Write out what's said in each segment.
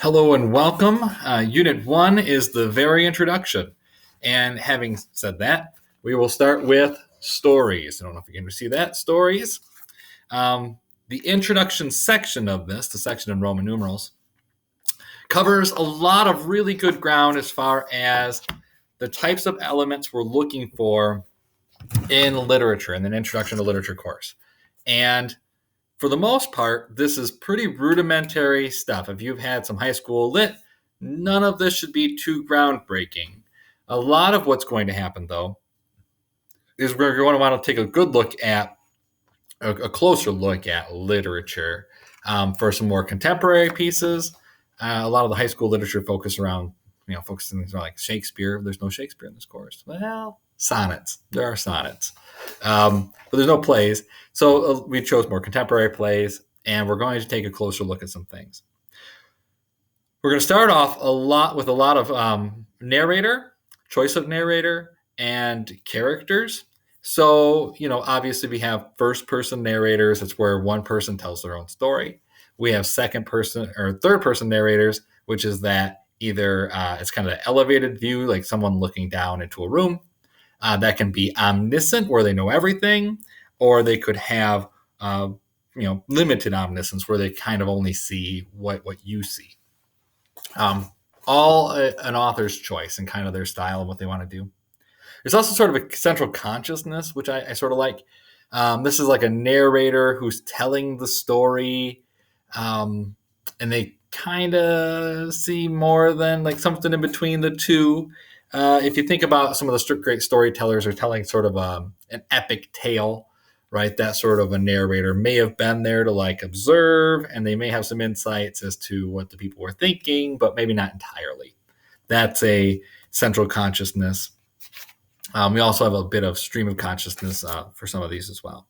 Hello and welcome. Unit 1 is the very introduction. And having said that, we will start with stories. I don't know if you can see that. Stories. The introduction section of this, the section in Roman numerals, covers a lot of really good ground as far as the types of elements we're looking for in literature, in an introduction to literature course. And for the most part, this is pretty rudimentary stuff. If you've had some high school lit, none of this should be too groundbreaking. A lot of what's going to happen, though, is we're going to want to take a good look at, a closer look at literature for some more contemporary pieces. A lot of the high school literature focusing around like Shakespeare. There's no Shakespeare in this course. Well, sonnets. There are sonnets. But there's no plays. So we chose more contemporary plays, and we're going to take a closer look at some things. We're going to start off with a lot of narrator, choice of narrator, and characters. So, obviously we have first-person narrators. It's where one person tells their own story. We have second-person or third-person narrators, which is that either it's kind of an elevated view, like someone looking down into a room. That can be omniscient, where they know everything, or they could have, limited omniscience, where they kind of only see what you see. All an author's choice and kind of their style and what they want to do. There's also sort of a central consciousness, which I sort of like. This is like a narrator who's telling the story, and they kind of see more than like something in between the two. If you think about some of the great storytellers are telling sort of an epic tale, right? That sort of a narrator may have been there to like observe, and they may have some insights as to what the people were thinking, but maybe not entirely. That's a central consciousness. We also have a bit of stream of consciousness for some of these as well.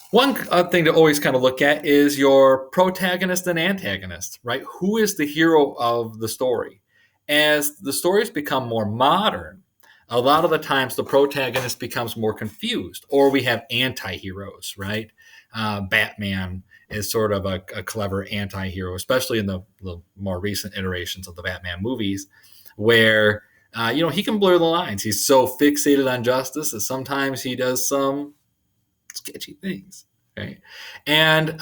One thing to always kind of look at is your protagonist and antagonist, right? Who is the hero of the story? As the stories become more modern, a lot of the times the protagonist becomes more confused, or we have anti-heroes, right? Batman is sort of a clever anti-hero, especially in the more recent iterations of the Batman movies, where he can blur the lines. He's so fixated on justice that sometimes he does some sketchy things, right? And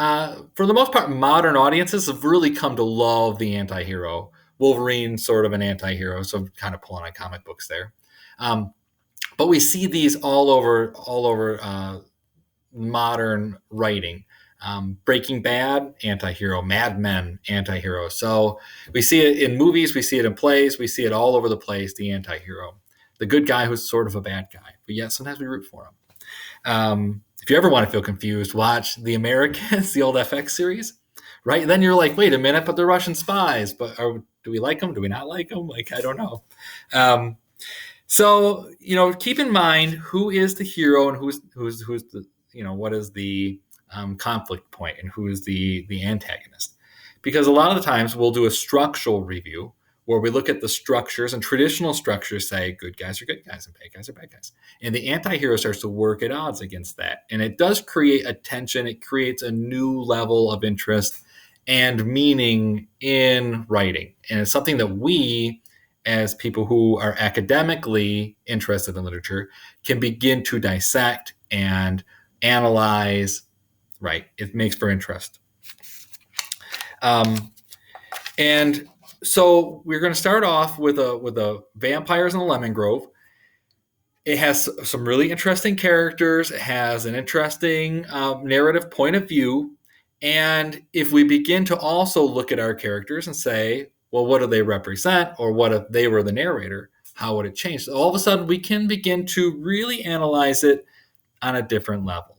for the most part, modern audiences have really come to love the anti-hero. Wolverine's sort of an anti-hero, so kind of pulling on comic books there. But we see these all over modern writing. Breaking Bad, anti-hero. Mad Men, anti-hero. So we see it in movies, we see it in plays, we see it all over the place, the anti-hero. The good guy who's sort of a bad guy, but yet sometimes we root for him. If you ever want to feel confused, watch The Americans, the old FX series, right? Then you're like, wait a minute, but they're Russian spies. But do we like them? Do we not like them? Like, I don't know. So, keep in mind who is the hero and who's the, what is the conflict point and who is the antagonist. Because a lot of the times we'll do a structural review where we look at the structures, and traditional structures say good guys are good guys and bad guys are bad guys. And the anti-hero starts to work at odds against that. And it does create a tension. It creates a new level of interest and meaning in writing. And it's something that we, as people who are academically interested in literature, can begin to dissect and analyze, right? It makes for interest. And so we're going to start off with a Vampires in the Lemon Grove. It has some really interesting characters. It has an interesting narrative point of view. And if we begin to also look at our characters and say, well, what do they represent? Or what if they were the narrator? How would it change? So all of a sudden, we can begin to really analyze it on a different level.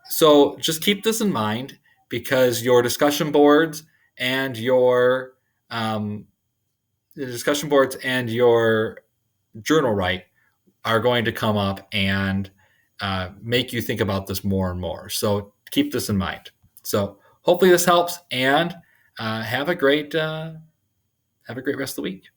So just keep this in mind, because your discussion boards and your journal write are going to come up and make you think about this more and more. So keep this in mind. So hopefully this helps, and have a great rest of the week.